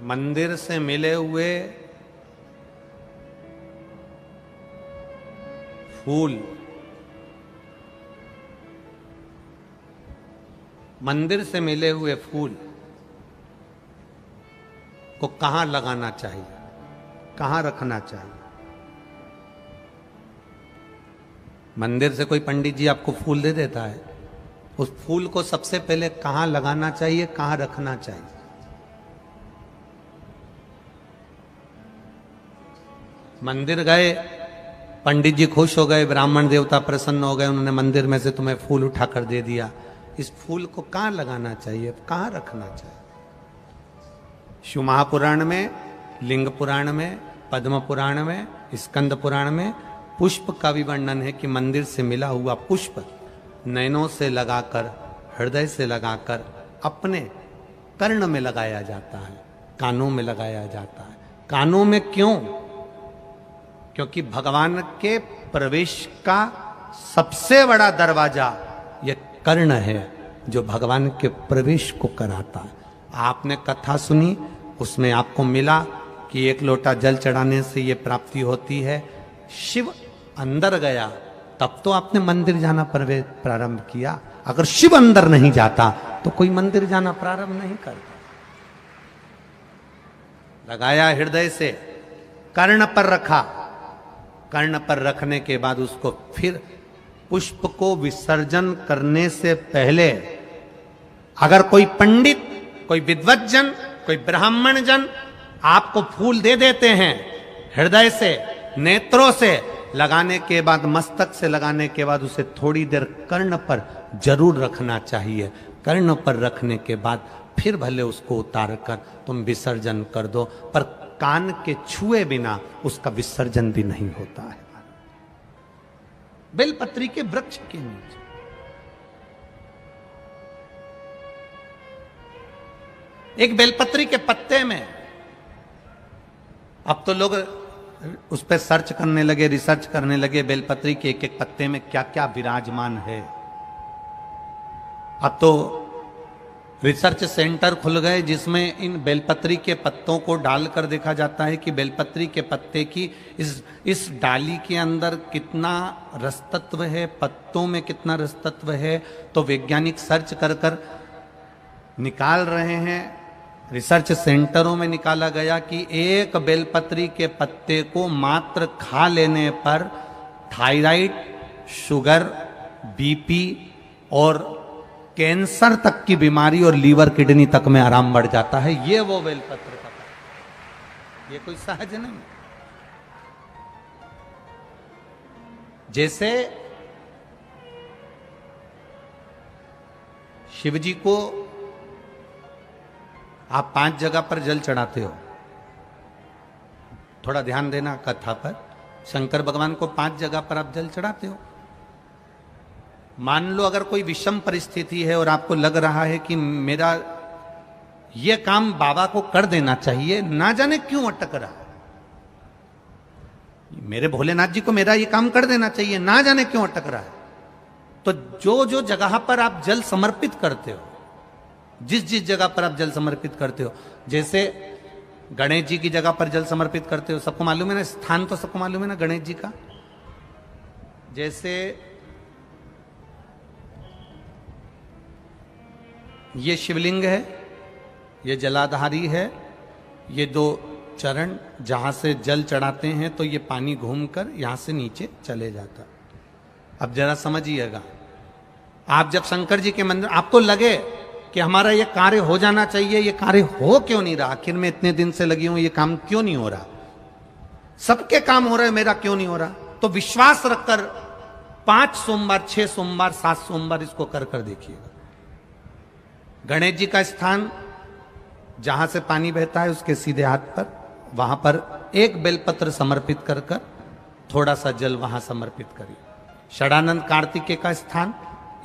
मंदिर से मिले हुए फूल, मंदिर से मिले हुए फूल को कहां लगाना चाहिए, कहां रखना चाहिए? मंदिर से कोई पंडित जी आपको फूल दे देता है, उस फूल को सबसे पहले कहां लगाना चाहिए, कहां रखना चाहिए? मंदिर गए, पंडित जी खुश हो गए, ब्राह्मण देवता प्रसन्न हो गए, उन्होंने मंदिर में से तुम्हें फूल उठाकर दे दिया। इस फूल को कहां लगाना चाहिए, कहां रखना चाहिए? शिव महापुराण में, लिंग पुराण में, पद्म पुराण में, स्कंद पुराण में पुष्प का भी वर्णन है कि मंदिर से मिला हुआ पुष्प नयनों से लगाकर, हृदय से लगाकर अपने कर्ण में लगाया जाता है, कानों में लगाया जाता है। कानों में क्यों? क्योंकि भगवान के प्रवेश का सबसे बड़ा दरवाजा यह कर्ण है, जो भगवान के प्रवेश को कराता है। आपने कथा सुनी, उसमें आपको मिला कि एक लोटा जल चढ़ाने से यह प्राप्ति होती है। शिव अंदर गया तब तो आपने मंदिर जाना प्रारंभ किया। अगर शिव अंदर नहीं जाता तो कोई मंदिर जाना प्रारंभ नहीं करता। लगाया हृदय से, कर्ण पर रखा, कर्ण पर रखने के बाद उसको फिर पुष्प को विसर्जन करने से पहले अगर कोई पंडित, कोई विद्वज्जन, कोई ब्राह्मण जन आपको फूल दे देते हैं, हृदय से, नेत्रों से लगाने के बाद, मस्तक से लगाने के बाद उसे थोड़ी देर कर्ण पर जरूर रखना चाहिए। कर्ण पर रखने के बाद फिर भले उसको उतार कर तुम विसर्जन कर दो, पर कान के छुए बिना उसका विसर्जन भी नहीं होता है। बेलपत्री के वृक्ष के नीचे एक बेलपत्री के पत्ते में, अब तो लोग उस पर सर्च करने लगे, रिसर्च करने लगे, बेलपत्री के एक एक पत्ते में क्या क्या विराजमान है। अब तो रिसर्च सेंटर खुल गए जिसमें इन बेलपत्री के पत्तों को डालकर देखा जाता है कि बेलपत्री के पत्ते की इस डाली के अंदर कितना रसतत्व है, पत्तों में कितना रसतत्व है। तो वैज्ञानिक सर्च कर कर निकाल रहे हैं। रिसर्च सेंटरों में निकाला गया कि एक बेलपत्री के पत्ते को मात्र खा लेने पर थायराइड, शुगर, बीपी और कैंसर तक की बीमारी और लीवर किडनी तक में आराम बढ़ जाता है। ये वो बेलपत्र का पत्ता, ये कोई सहज नहीं। जैसे शिवजी को आप 5 जगह पर जल चढ़ाते हो, थोड़ा ध्यान देना कथा पर। शंकर भगवान को 5 जगह पर आप जल चढ़ाते हो। मान लो अगर कोई विषम परिस्थिति है और आपको लग रहा है कि मेरा यह काम बाबा को कर देना चाहिए, ना जाने क्यों अटक रहा है, मेरे भोलेनाथ जी को मेरा यह काम कर देना चाहिए, ना जाने क्यों अटक रहा है, तो जो जो जगह पर आप जल समर्पित करते हो, जिस जिस जगह पर आप जल समर्पित करते हो, जैसे गणेश जी की जगह पर जल समर्पित करते हो, सबको मालूम है ना, स्थान तो सबको मालूम है ना गणेश जी का। जैसे ये शिवलिंग है, ये जलाधारी है, ये 2 चरण जहां से जल चढ़ाते हैं तो ये पानी घूमकर यहां से नीचे चले जाता। अब जरा समझिएगा, आप जब शंकर जी के मंदिर, आपको लगे कि हमारा ये कार्य हो जाना चाहिए, ये कार्य हो क्यों नहीं रहा, आखिर में इतने दिन से लगी हूं, ये काम क्यों नहीं हो रहा, सबके काम हो रहे, मेरा क्यों नहीं हो रहा, तो विश्वास रखकर 5 सोमवार, 6 सोमवार, 7 सोमवार इसको कर कर देखिएगा। गणेश जी का स्थान जहां से पानी बहता है उसके सीधे हाथ पर, वहां पर एक बेलपत्र समर्पित कर कर थोड़ा सा जल वहां समर्पित करिए। षडानंद कार्तिकेय का स्थान,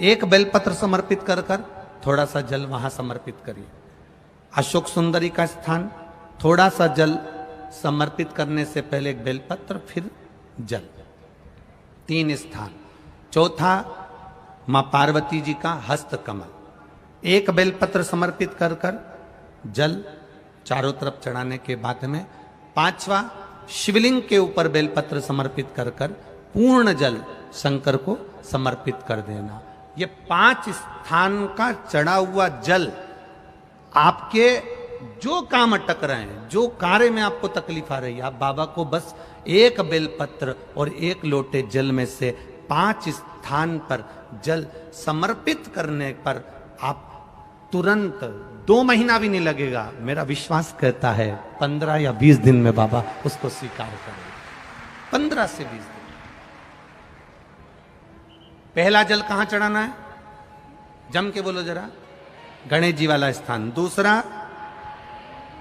एक बेलपत्र समर्पित कर कर थोड़ा सा जल वहां समर्पित करिए। अशोक सुंदरी का स्थान, थोड़ा सा जल समर्पित करने से पहले एक बेलपत्र, फिर जल। 3 स्थान। चौथा, मां पार्वती जी का हस्त कमल, एक बेलपत्र समर्पित कर कर जल चारों तरफ चढ़ाने के बाद में पांचवा शिवलिंग के ऊपर बेलपत्र समर्पित कर कर पूर्ण जल शंकर को समर्पित कर देना। ये 5 स्थान का चढ़ा हुआ जल आपके जो काम अटक रहे हैं, जो कार्य में आपको तकलीफ आ रही है, आप बाबा को बस एक बेलपत्र और एक लोटे जल में से 5 स्थान पर जल समर्पित करने पर आप तुरंत 2 महीना भी नहीं लगेगा, मेरा विश्वास कहता है 15 या 20 दिन में बाबा उसको स्वीकार करेंगे। 15 से 20 दिन। पहला जल कहां चढ़ाना है? जम के बोलो जरा। गणेश जी वाला स्थान। दूसरा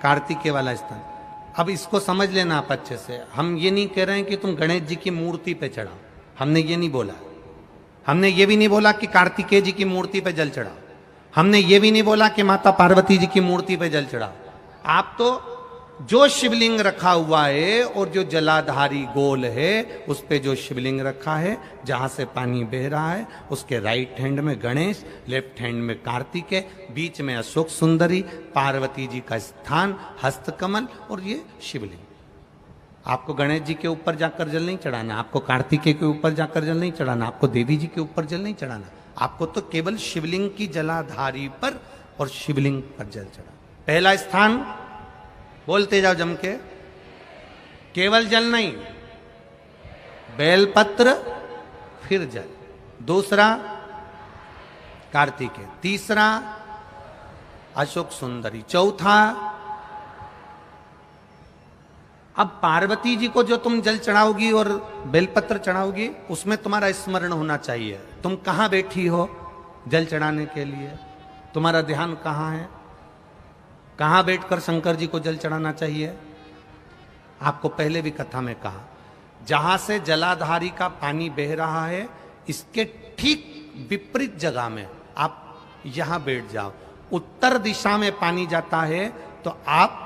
कार्तिकेय वाला स्थान। अब इसको समझ लेना आप अच्छे से। हम ये नहीं कह रहे हैं कि तुम गणेश जी की मूर्ति पे चढ़ाओ, हमने ये नहीं बोला। हमने ये भी नहीं बोला कि कार्तिकेय जी की मूर्ति पे जल चढ़ाओ, हमने ये भी नहीं बोला कि माता पार्वती जी की मूर्ति पे जल चढ़ाओ। आप तो जो शिवलिंग रखा हुआ है और जो जलाधारी गोल है उस पे जो शिवलिंग रखा है, जहां से पानी बह रहा है, उसके राइट हैंड में गणेश, लेफ्ट हैंड में कार्तिकेय, बीच में अशोक सुंदरी, पार्वती जी का स्थान, हस्तकमल और ये शिवलिंग। आपको गणेश जी के ऊपर जाकर जल नहीं चढ़ाना, आपको कार्तिकेय के ऊपर जाकर जल नहीं चढ़ाना, आपको देवी जी के ऊपर जल नहीं चढ़ाना, आपको तो केवल शिवलिंग की जलाधारी पर और शिवलिंग पर जल चढ़ा। पहला स्थान बोलते जाओ जम के, केवल जल नहीं, बेलपत्र फिर जल। दूसरा कार्तिकेय, तीसरा अशोक सुंदरी, चौथा अब पार्वती जी को जो तुम जल चढ़ाओगी और बेलपत्र चढ़ाओगी उसमें तुम्हारा स्मरण होना चाहिए। तुम कहां बैठी हो जल चढ़ाने के लिए, तुम्हारा ध्यान कहां है, कहां बैठकर शंकर जी को जल चढ़ाना चाहिए। आपको पहले भी कथा में कहा, जहां से जलाधारी का पानी बह रहा है इसके ठीक विपरीत जगह में आप यहां बैठ जाओ। उत्तर दिशा में पानी जाता है तो आप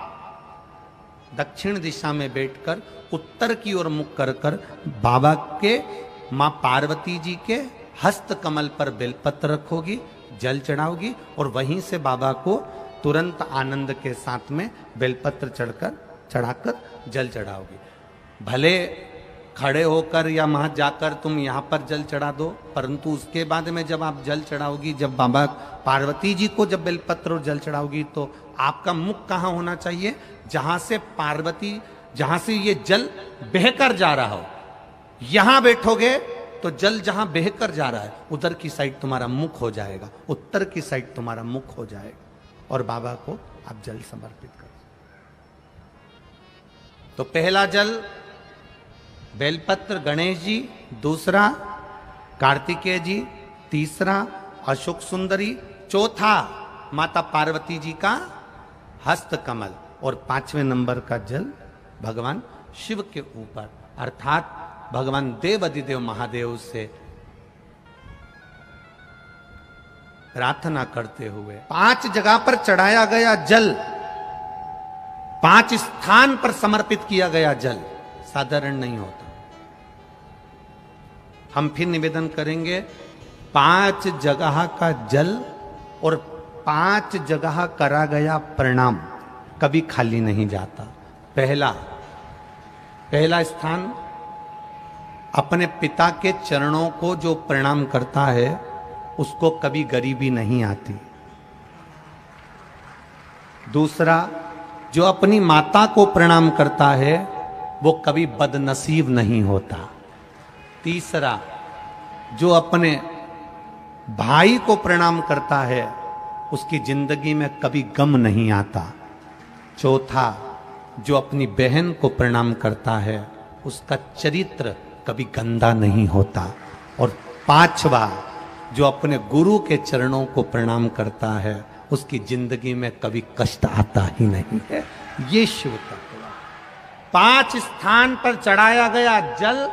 दक्षिण दिशा में बैठकर उत्तर की ओर मुख कर कर बाबा के, मां पार्वती जी के हस्त कमल पर बेलपत्र रखोगी, जल चढ़ाओगी और वहीं से बाबा को तुरंत आनंद के साथ में बेलपत्र चढ़ाकर जल चढ़ाओगी। भले खड़े होकर या वहां जाकर तुम यहां पर जल चढ़ा दो, परंतु उसके बाद में जब आप जल चढ़ाओगी, जब बाबा पार्वती जी को जब बेलपत्र और जल चढ़ाओगी तो आपका मुख कहां होना चाहिए, जहां से पार्वती, जहां से ये जल बहकर जा रहा हो, यहां बैठोगे तो जल जहां बहकर जा रहा है उधर की साइड तुम्हारा मुख हो जाएगा, उत्तर की साइड तुम्हारा मुख हो जाएगा और बाबा को आप जल समर्पित करो। तो पहला जल बेलपत्र गणेश जी, दूसरा कार्तिकेय जी, तीसरा अशोक सुंदरी, चौथा माता पार्वती जी का हस्त कमल और 5वें नंबर का जल भगवान शिव के ऊपर, अर्थात भगवान देवाधिदेव महादेव से प्रार्थना करते हुए 5 जगह पर चढ़ाया गया जल, 5 स्थान पर समर्पित किया गया जल साधारण नहीं होता। हम फिर निवेदन करेंगे, 5 जगह का जल और 5 जगह करा गया प्रणाम कभी खाली नहीं जाता। पहला स्थान अपने पिता के चरणों को जो प्रणाम करता है उसको कभी गरीबी नहीं आती। दूसरा, जो अपनी माता को प्रणाम करता है वो कभी बदनसीब नहीं होता। तीसरा, जो अपने भाई को प्रणाम करता है उसकी जिंदगी में कभी गम नहीं आता। चौथा, जो अपनी बहन को प्रणाम करता है उसका चरित्र कभी गंदा नहीं होता। और 5वां, जो अपने गुरु के चरणों को प्रणाम करता है उसकी जिंदगी में कभी कष्ट आता ही नहीं है। ये शिव तत्व। 5 स्थान पर चढ़ाया गया जल,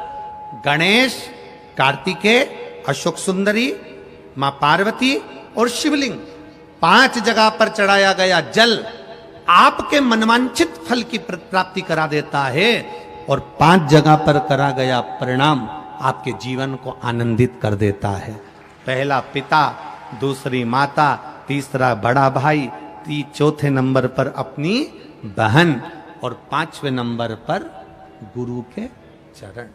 गणेश, कार्तिकेय, अशोक सुंदरी, मां पार्वती और शिवलिंग, 5 जगह पर चढ़ाया गया जल आपके मनवांछित फल की प्राप्ति करा देता है और 5 जगह पर करा गया प्रणाम आपके जीवन को आनंदित कर देता है। पहला पिता, दूसरी माता, तीसरा बड़ा भाई, चौथे नंबर पर अपनी बहन और 5वें नंबर पर गुरु के चरण।